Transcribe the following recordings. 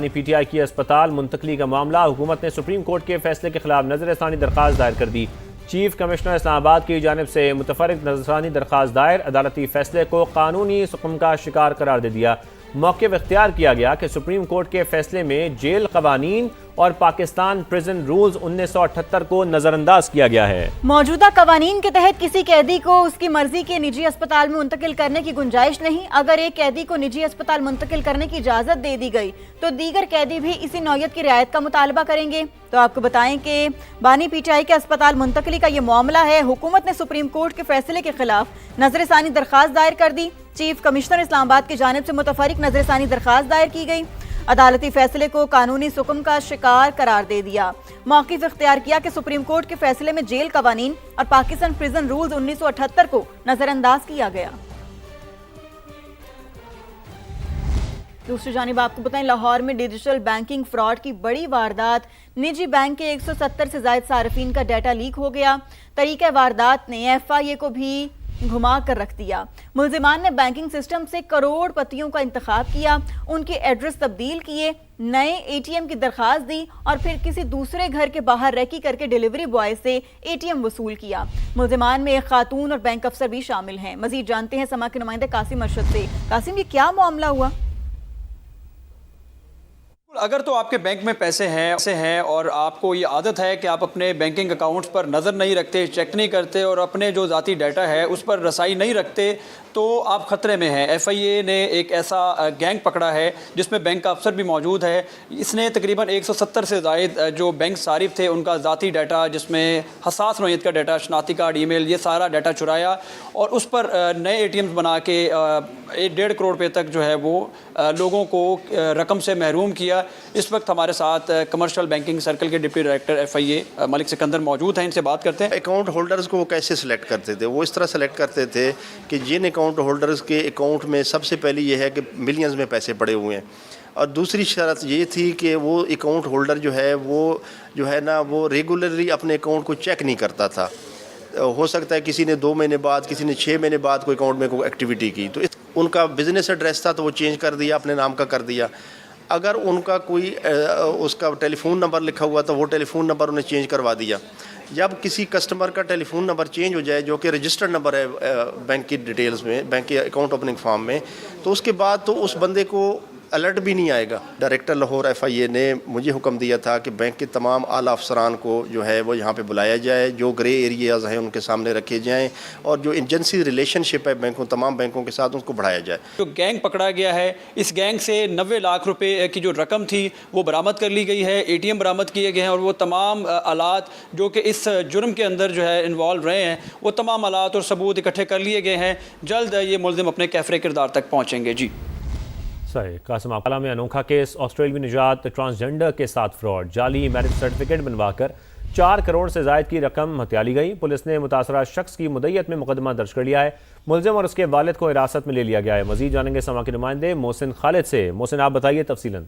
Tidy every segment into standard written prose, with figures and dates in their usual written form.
P T I کی اسپتال منتقلی کا معاملہ، حکومت نے سپریم کورٹ کے فیصلے کے خلاف نظر ثانی درخواست دائر کر دی۔ چیف کمشنر اسلام آباد کی جانب سے متفرق نظر ثانی درخواست دائر، عدالتی فیصلے کو قانونی سقم کا شکار قرار دے دیا۔ موقف اختیار کیا گیا کہ سپریم کورٹ کے فیصلے میں جیل قوانین اور پاکستان پریزن رولز 1978 کو نظر انداز کیا گیا ہے۔ موجودہ قوانین کے تحت کسی قیدی کو اس کی مرضی کے نجی اسپتال میں منتقل کرنے کی گنجائش نہیں۔ اگر ایک قیدی کو نجی اسپتال منتقل کرنے کی اجازت دے دی گئی تو دیگر قیدی بھی اسی نوعیت کی رعایت کا مطالبہ کریں گے۔ تو آپ کو بتائیں کہ بانی پی ٹی آئی کے اسپتال منتقلی کا یہ معاملہ ہے۔ حکومت نے سپریم کورٹ کے فیصلے کے خلاف نظر ثانی درخواست دائر کر دی۔ چیف کمشنر اسلام آباد کی جانب سے متفرق نظر ثانی درخواست دائر کی گئی، عدالتی فیصلے کو قانونی سقم کا شکار قرار دے دیا۔ موقف اختیار کیا کہ سپریم کورٹ کے فیصلے میں جیل قوانین اور پاکستان پریزن رولز 1978 کو نظر انداز کیا گیا۔ دوسری جانب آپ کو بتائیں، لاہور میں ڈیجیٹل بینکنگ فراڈ کی بڑی واردات، نجی بینک کے 170 سے زائد صارفین کا ڈیٹا لیک ہو گیا۔ طریقہ واردات نے ایف آئی اے کو بھی گھما کر رکھ دیا۔ ملزمان نے بینکنگ سسٹم سے کروڑ پتیوں کا انتخاب کیا، ان کے ایڈریس تبدیل کیے، نئے اے ٹی ایم کی درخواست دی اور پھر کسی دوسرے گھر کے باہر ریکی کر کے ڈیلیوری بوائے سے اے ٹی ایم وصول کیا۔ ملزمان میں ایک خاتون اور بینک افسر بھی شامل ہیں۔ مزید جانتے ہیں سما کے نمائندے قاسم ارشد سے۔ قاسم، یہ کیا معاملہ ہوا؟ اگر تو آپ کے بینک میں پیسے ہیں اور آپ کو یہ عادت ہے کہ آپ اپنے بینکنگ اکاؤنٹس پر نظر نہیں رکھتے، چیک نہیں کرتے اور اپنے جو ذاتی ڈیٹا ہے اس پر رسائی نہیں رکھتے تو آپ خطرے میں ہیں۔ ایف آئی اے نے ایک ایسا گینگ پکڑا ہے جس میں بینک کا افسر بھی موجود ہے۔ اس نے تقریباً 170 سے زائد جو بینک صارف تھے ان کا ذاتی ڈیٹا، جس میں حساس نوعیت کا ڈیٹا، شناختی کارڈ، ای میل، یہ سارا ڈیٹا چرایا اور اس پر نئے اے ٹی ایم بنا کے 1.5 کروڑ روپے تک جو ہے وہ لوگوں کو رقم سے محروم کیا۔ اس وقت ہمارے ساتھ کمرشل بینکنگ سرکل کے ڈپٹی ڈائریکٹر ایف آئی اے ملک سکندر موجود ہیں، ان سے بات کرتے ہیں۔ اکاؤنٹ ہولڈرز کو وہ کیسے سلیکٹ کرتے تھے؟ وہ اس طرح سلیکٹ کرتے تھے کہ جن اکاؤنٹ ہولڈرز کے اکاؤنٹ میں سب سے پہلی یہ ہے کہ ملینز میں پیسے پڑے ہوئے ہیں، اور دوسری شرط یہ تھی کہ وہ اکاؤنٹ ہولڈر جو ہے نا وہ ریگولرلی اپنے اکاؤنٹ کو چیک نہیں کرتا تھا۔ ہو سکتا ہے کسی نے 2 مہینے بعد، کسی نے 6 مہینے بعد کوئی اکاؤنٹ میں کوئی ایکٹیویٹی کی، تو ان کا بزنس ایڈریس تھا تو وہ چینج کر دیا، اپنے نام کا کر دیا۔ اگر ان کا کوئی اس کا ٹیلی فون نمبر لکھا ہوا تو وہ ٹیلی فون نمبر انہیں چینج کروا دیا۔ جب کسی کسٹمر کا ٹیلی فون نمبر چینج ہو جائے جو کہ رجسٹرڈ نمبر ہے بینک کی ڈیٹیلز میں، بینک کے اکاؤنٹ اوپننگ فارم میں، تو اس کے بعد تو اس بندے کو الرٹ بھی نہیں آئے گا۔ ڈائریکٹر لاہور ایف آئی اے نے مجھے حکم دیا تھا کہ بینک کے تمام اعلیٰ افسران کو جو ہے وہ یہاں پہ بلایا جائے، جو گرے ایریاز ہیں ان کے سامنے رکھے جائیں اور جو ایجنسی ریلیشن شپ ہے تمام بینکوں کے ساتھ، اس کو بڑھایا جائے۔ جو گینگ پکڑا گیا ہے، اس گینگ سے 90 لاکھ روپے کی جو رقم تھی وہ برآمد کر لی گئی ہے، اے ٹی ایم برآمد کیے گئے ہیں اور وہ تمام آلات جو کہ اس جرم کے اندر جو ہے انوالو رہے ہیں، وہ تمام آلات اور ثبوت اکٹھے کر لیے گئے ہیں۔ جلد یہ ملزم اپنے کیفرے کردار تک پہنچیں گے۔ جی صحیح۔ قاسم آقلا میں انوکھا کیس، آسٹریلوی نژاد ٹرانسجنڈر کے ساتھ فراڈ، جعلی میرج سرٹیفکیٹ بنوا کر 4 کروڑ سے زائد کی رقم ہتھیا لی گئی۔ پولیس نے متاثرہ شخص کی مدعیت میں مقدمہ درج کر لیا ہے۔ ملزم اور اس کے والد کو حراست میں لے لیا گیا ہے۔ مزید جانیں گے سما کے نمائندے محسن خالد سے۔ محسن، آپ بتائیے تفصیلاً۔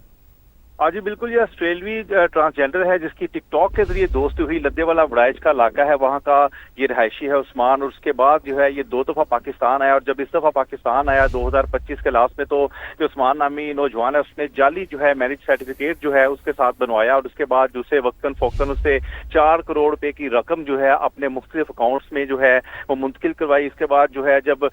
جی بالکل، یہ آسٹریلوی ٹرانسجینڈر ہے جس کی ٹک ٹاک کے ذریعے دوستی ہوئی۔ لدے والا بڑائج کا علاقہ ہے، وہاں کا یہ رہائشی ہے عثمان، اور اس کے بعد جو ہے یہ 2 دفعہ پاکستان آیا، اور جب اس دفعہ پاکستان آیا 2025 کے لاسٹ میں، تو جو عثمان نامی نوجوان ہے اس نے جعلی جو ہے میرج سرٹیفکیٹ جو ہے اس کے ساتھ بنوایا، اور اس کے بعد جو سے وقتاً فوقتاً اس سے 4 کروڑ روپے کی رقم جو ہے اپنے مختلف اکاؤنٹس میں جو ہے وہ منتقل کروائی۔ اس کے بعد جو ہے جب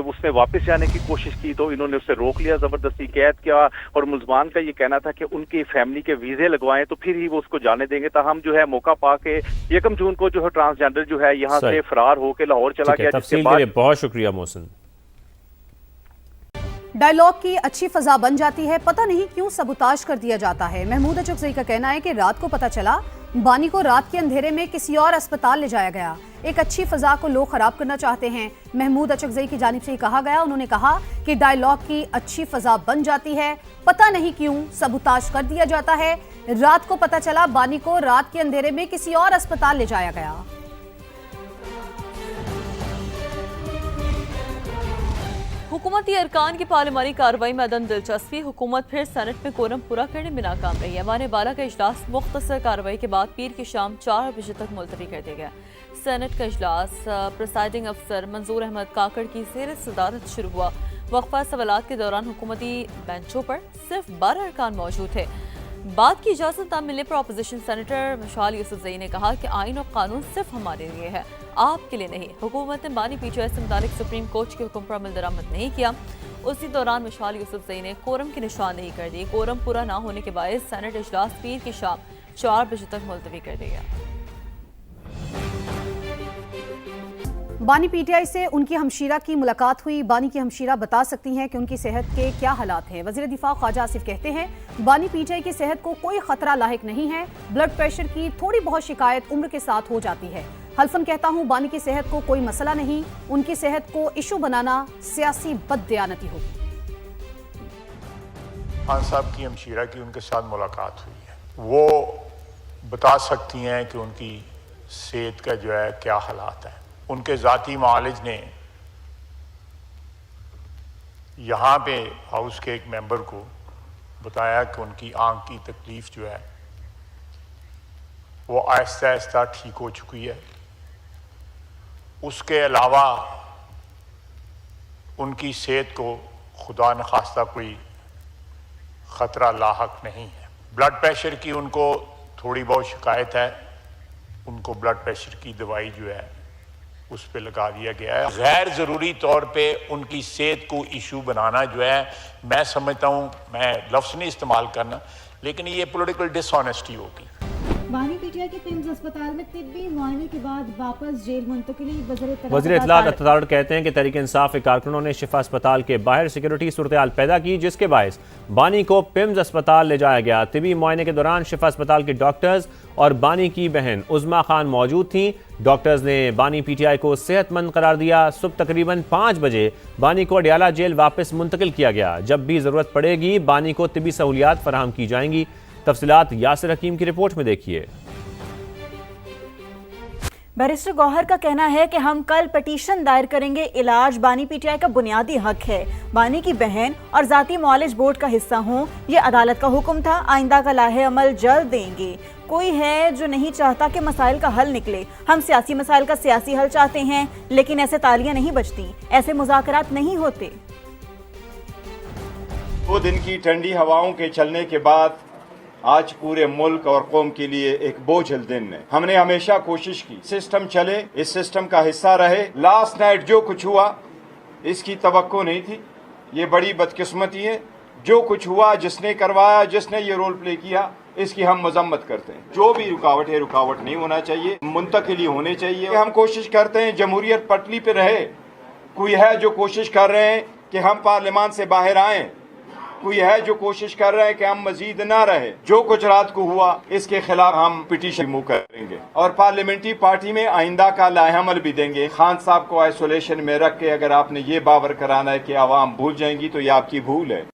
اس نے واپس جانے کی کوشش کی تو انہوں نے اسے روک لیا، زبردستی قید کیا، اور ملزمان کا یہ کہنا تھا کہ ان کی فیملی کے ویزے لگوائیں تو پھر ہی وہ اس کو جانے دیں گے۔ تاہم جو ہے موقع پا کے 1 جون کو جو ہے ٹرانسجینڈر جو ہے یہاں سے فرار ہو کے لاہور چلا گیا۔ تفصیل کے لیے بہت شکریہ محسن۔ ڈائیلاگ کی اچھی فضا بن جاتی ہے، پتہ نہیں کیوں سبوتاژ کر دیا جاتا ہے۔ محمود اچکزئی کا کہنا ہے کہ رات کو پتہ چلا بانی کو رات کے اندھیرے میں کسی اور اسپتال لے جایا گیا۔ ایک اچھی فضا کو لوگ خراب کرنا چاہتے ہیں۔ محمود اچکزئی کی جانب سے یہ کہا گیا، انہوں نے کہا کہ ڈائیلاگ کی اچھی فضا بن جاتی ہے، پتہ نہیں کیوں سبوتاژ کر دیا جاتا ہے۔ رات کو پتہ چلا بانی کو رات کے اندھیرے میں کسی اور اسپتال لے جایا گیا۔ حکومتی ارکان کی پارلیمانی کارروائی میں عدم دلچسپی، حکومت پھر سینٹ میں کورم پورا کرنے میں ناکام رہی ہے۔ ایوان بالا کا اجلاس مختصر کارروائی کے بعد پیر کی شام 4 بجے تک ملتوی کر دیا گیا۔ سینٹ کا اجلاس پریسائڈنگ افسر منظور احمد کاکڑ کی زیر صدارت شروع ہوا۔ وقفہ سوالات کے دوران حکومتی بینچوں پر صرف 12 ارکان موجود تھے۔ बात की इजाजत न मिलने पर अपोजिशन सेनेटर मशाल यूसुफजई ने कहा कि आइन और कानून सिर्फ हमारे लिए है, आपके लिए नहीं। हुकूमत ने बानी PTI से मुतालिक सुप्रीम कोर्ट के हुक्म पर अमल दरामद नहीं किया। उसी दौरान मशाल यूसुफजई ने कोरम की निशानदेही कर दी। कोरम पूरा ना होने के बायस सेनेट इजलास पीर की शाम 4 बजे तक मुलतवी कर दिया। बानी PTI से उनकी हमशीरा की मुलाकात हुई। बानी की हमशीरा बता सकती हैं कि उनकी सेहत के क्या हालात हैं। वज़ीर दिफा ख्वाजा आसिफ कहते हैं बानी PTI की सेहत को कोई खतरा लाहिक नहीं है, ब्लड प्रेशर की थोड़ी बहुत शिकायत उम्र के साथ हो जाती है। हल्फन कहता हूँ बानी की सेहत को कोई मसला नहीं, उनकी सेहत को इशू बनाना सियासी बददियानती होगी। खान साहब की हमशीरा की उनके साथ मुलाकात हुई है, वो बता सकती हैं कि उनकी सेहत का जो है क्या हालात हैं। उनके ज़ाती मालिज ने यहाँ पे हाउस के एक मेंबर को बताया कि उनकी आंख की तकलीफ़ जो है वो आहिस्ता आहिस्ता ठीक हो चुकी है। उसके अलावा उनकी सेहत को खुदा न खास्ता कोई ख़तरा लाहक नहीं है। ब्लड प्रेशर की उनको थोड़ी बहुत शिकायत है, उनको ब्लड प्रेशर की दवाई जो है उस पे लगा दिया गया है। गैर ज़रूरी तौर पे उनकी सेहत को इशू बनाना जो है, मैं समझता हूँ, मैं लफ्ज़ नहीं इस्तेमाल करना, लेकिन ये पॉलिटिकल डिसऑनेस्टी होगी। बानी PTI के पिम्स अस्पताल में तिब्बी मुआयने के बाद वापस जेल मुंतकिली। वज़ीर इत्तलात अत्तार कहते हैं कि तहरीक इंसाफ के कारकुनों ने शिफा अस्पताल के बाहर सिक्योरिटी सूरत-ए-हाल पैदा की, जिसके बायस बानी को पिम्स अस्पताल ले जाया गया। तिब्बी मुआयने के दौरान शिफा अस्पताल के डॉक्टर्स और बानी की बहन उज़्मा खान मौजूद थीं। डॉक्टर्स ने बानी PTI को सेहतमंद करार दिया। सुबह तकरीबन 5 बजे बानी को अडियाला जेल वापस मुंतकिल किया गया। जब भी ज़रूरत पड़ेगी बानी को तिब्बी सहूलियात फराहम की जाएंगी। तफसीलात यासिर हकीम की रिपोर्ट में देखिए। बैरिस्टर गौहर का कहना है कि हम कल पिटीशन दायर करेंगे। इलाज बानी PTI का बुनियादी हक है। बानी की बहन और ज़ाती मॉलेज बोर्ड का हिस्सा हों, ये अदालत का हुक्म था। आइंदा का लाहे अमल जल्द देंगे। कोई है जो नहीं चाहता कि मसाइल का हल निकले। हम सियासी मसाइल का सियासी हल चाहते हैं, लेकिन ऐसे तालियां नहीं बजती, ऐसे मुज़ाकरात नहीं होते। 2 दिन की ठंडी हवाओं के चलने के बाद आज पूरे मुल्क और कौम के लिए एक बोझिल दिन है। हमने हमेशा कोशिश की सिस्टम चले, इस सिस्टम का हिस्सा रहे। लास्ट नाइट जो कुछ हुआ इसकी तवक्को नहीं थी, ये बड़ी बदकिस्मती है। जो कुछ हुआ, जिसने करवाया, जिसने ये रोल प्ले किया, इसकी हम मजम्मत करते हैं। जो भी रुकावट है, रुकावट नहीं होना चाहिए, मुंतकिली होनी चाहिए। हम कोशिश करते हैं जमहूरियत पटरी पे रहे। कोई है जो कोशिश कर रहे हैं कि हम पार्लियामान से बाहर आएं, कोई है जो कोशिश कर रहे हैं कि हम मजीद ना रहे। जो कुछ रात को हुआ इसके खिलाफ हम पिटीशन मूव करेंगे और पार्लियामेंट्री पार्टी में आइंदा का लाहेअमल भी देंगे। खान साहब को आइसोलेशन में रख के अगर आपने ये बावर कराना है कि आवाम भूल जाएंगी तो ये आपकी भूल है।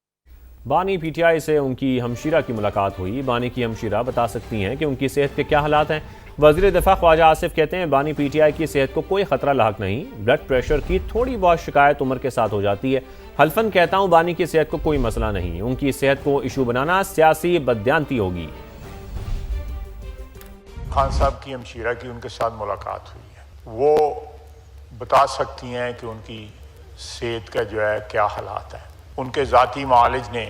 बानी PTI से उनकी हमशीरा की मुलाकात हुई। बानी की हमशीरा बता सकती हैं कि उनकी सेहत के क्या हालात हैं। वज़ीर दिफा ख्वाजा आसिफ कहते हैं बानी PTI की सेहत को कोई खतरा लाहक नहीं, ब्लड प्रेशर की थोड़ी बहुत शिकायत उम्र के साथ हो जाती है। हल्फन कहता हूँ बानी की सेहत को कोई मसला नहीं, उनकी सेहत को इशू बनाना सियासी बददियानती होगी। खान साहब की हमशीरा की उनके साथ मुलाकात हुई है, वो बता सकती हैं कि उनकी सेहत का जो है क्या हालात हैं। उनके ज़ाती मालिज ने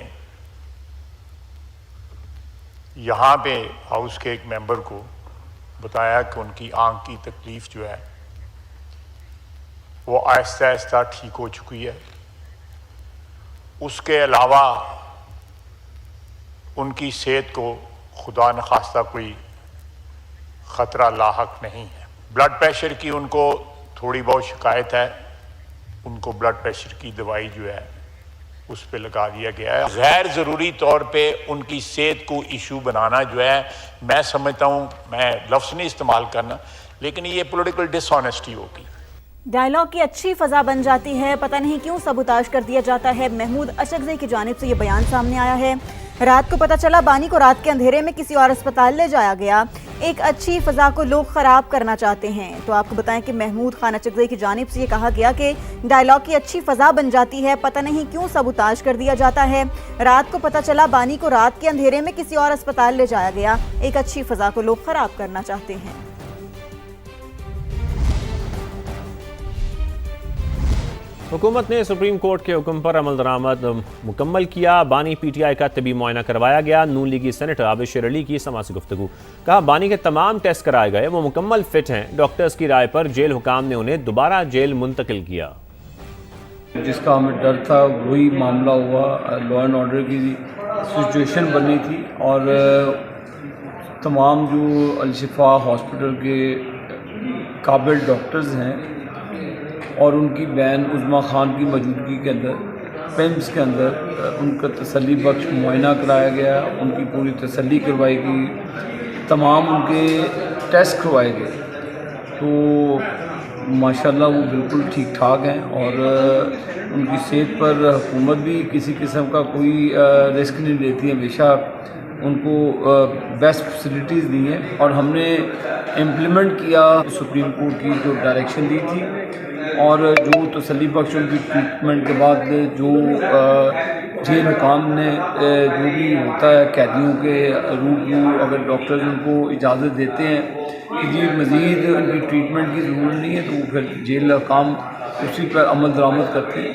यहाँ पे हाउस के एक मेंबर को बताया कि उनकी आंख की तकलीफ़ जो है वो आहिस्ता आहिस्ता ठीक हो चुकी है। उसके अलावा उनकी सेहत को खुदा न खास्ता कोई ख़तरा लाहक नहीं है। ब्लड प्रेशर की उनको थोड़ी बहुत शिकायत है, उनको ब्लड प्रेशर की दवाई जो है उस पे लगा दिया गया है। गैर ज़रूरी तौर पे उनकी सेहत को इशू बनाना जो है, मैं समझता हूँ, मैं लफ्ज़ नहीं इस्तेमाल करना, लेकिन ये पॉलिटिकल डिसऑनेस्टी होगी। डायलॉग की अच्छी फ़ज़ा बन जाती है, पता नहीं क्यों सबूताज कर दिया जाता है। महमूद अशरगज़ई की जानिब से ये बयान सामने आया है। रात को पता चला बानी को रात के अंधेरे में किसी और अस्पताल ले जाया गया। एक अच्छी फ़ज़ा को लोग ख़राब करना चाहते हैं। तो आपको बताएं कि महमूद खान अशरगज़ई की जानिब से ये कहा गया कि डायलॉग की अच्छी फ़ज़ा बन जाती है, पता नहीं क्यों सबूताज कर दिया जाता है। रात को पता चला बानी को रात के अंधेरे में किसी और अस्पताल ले जाया गया। एक अच्छी फ़ज़ा को लोग ख़राब करना चाहते हैं। हुकूमत ने सुप्रीम कोर्ट के हुक्म पर अमल दरामद मुकम्मल किया। बानी PTI का तबी मुआयना करवाया गया। नून लीगी सेनेटर आबिश शेर अली की समा से गुफ्तगू। कहा बानी के तमाम टेस्ट कराए गए, वो मुकम्मल फिट हैं। डॉक्टर्स की राय पर जेल हुकाम ने उन्हें दोबारा जेल मुंतकिल किया। जिसका हमें डर था वही मामला हुआ। लॉ एंड ऑर्डर की सिचुएशन बनी थी और तमाम जो अलशिफा हॉस्पिटल के काबिल डॉक्टर्स हैं और उनकी बहन उज़्मा खान की मौजूदगी के अंदर पेम्स के अंदर उनका तसल्ली बख्श मुआयना कराया गया, उनकी पूरी तसल्ली करवाई गई, तमाम उनके टेस्ट करवाए गए। तो माशाल्लाह वो बिल्कुल ठीक ठाक हैं और उनकी सेहत पर हुकूमत भी किसी किस्म का कोई रिस्क नहीं लेती, हमेशा उनको बेस्ट फैसिलिटीज़ दी हैं। और हमने इम्प्लीमेंट किया सुप्रीम कोर्ट की जो डायरेक्शन दी थी और जो तसल्ली बख्श उनकी ट्रीटमेंट के बाद जो जेल हुकाम ने जो भी होता है कैदियों के रूबरू, अगर डॉक्टर्स उनको इजाज़त देते हैं कि जी मज़ीद उनकी ट्रीटमेंट की ज़रूरत नहीं है तो वो फिर जेल हुकाम उसी पर अमल दरामद करते हैं।